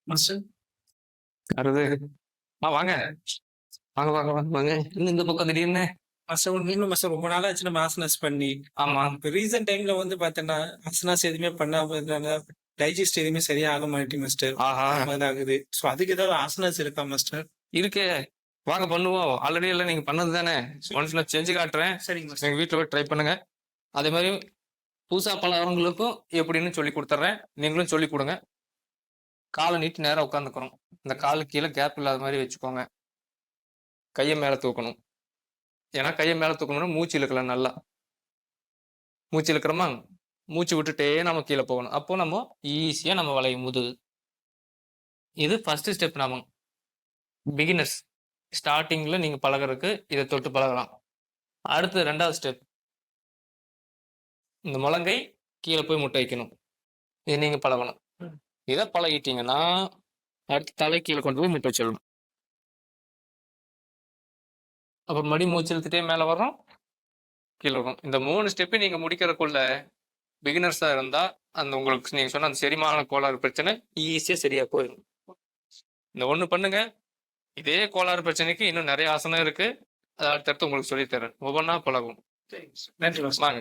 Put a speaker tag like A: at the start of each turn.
A: Master.
B: வருது. வாங்க. வாங்க, வாங்க, வாங்க, வாங்க. என்ன இந்த பக்கம் திடீர்னு?
A: மாஸ்டர் ஒண்ணும் மாஸ்டர் ரொம்ப நாள் ஆச்சு நம்ம ஆசனாஸ் பண்ணி.
B: ஆமா.
A: இப்ப ரீசென்ட் டைம்ல வந்து பார்த்தேன்னா, ஆசனாஸ் எதுவுமே பண்ணாம இருந்தாங்க. டைஜெஸ்ட் எதுவுமே சரியா ஆக மாட்டேங்குது மாஸ்டர்.
B: ஆஹா.
A: அந்த மாதிரி ஆகுது. சோ அதுக்கு ஏதாவது ஆசனாஸ் இருக்கா மாஸ்டர்?
B: இருக்கே. வாங்க பண்ணுவோம். ஆல்ரெடி எல்லாம் நீங்க பண்ணது தானே. ஒன்ஸ் நான் செஞ்சு காட்டுறேன்.
A: சரிங்க மாஸ்டர்.
B: எங்க வீட்டுல போய் ட்ரை பண்ணுங்க. அதே மாதிரி புதுசா பழகிறவங்களுக்கும் எப்படின்னு சொல்லி கொடுத்துட்றேன். நீங்களும் சொல்லி கொடுங்க. காலை நீட்டி நேரா உட்காந்துக்கிறோம். இந்த காலு கீழே கேப் இல்லாத மாதிரி வச்சுக்கோங்க. கையை மேல தூக்கணும். ஏன்னா கையை மேல தூக்கணும்னா மூச்சு இழுக்கலாம் நல்லா. மூச்சு இழுக்கிறோமா? மூச்சு விட்டுட்டே நம்ம கீழே போகணும். அப்போ நம்ம ஈஸியா நம்ம வளையும் முதுகு. இது ஃபர்ஸ்ட் ஸ்டெப். நாம பிகினர்ஸ் ஸ்டார்டிங்ல நீங்க பழகிறதுக்கு இதை தொட்டு பழகலாம். அடுத்து 2வது ஸ்டெப், இந்த முழங்கை கீழே போய் முட்டை வைக்கணும். இது நீங்க பழகணும். இதை பழகிட்டீங்கன்னா அடுத்து தலை கீழே கொண்டு போய் முட்டை வச்சிடணும். அப்ப மடி மூச்சு இழுத்துட்டே மேல வர்றோம், கீழே வரும். இந்த 3 ஸ்டெப்பை நீங்க முடிக்கிறதுக்குள்ள பிகினர்ஸா இருந்தா அந்த உங்களுக்கு நீங்க சொன்ன அந்த செரிமான கோளாறு பிரச்சனை ஈஸியா சரியா போயிடும். இந்த ஒண்ணு பண்ணுங்க. இதே கோளாறு பிரச்சனைக்கு இன்னும் நிறைய ஆசனம் இருக்கு. அதை அடுத்தடுத்து உங்களுக்கு சொல்லித்தரேன். ஒவ்வொன்றா பழகும்.
A: நன்றி மாஸ்டர்.
B: வாங்க.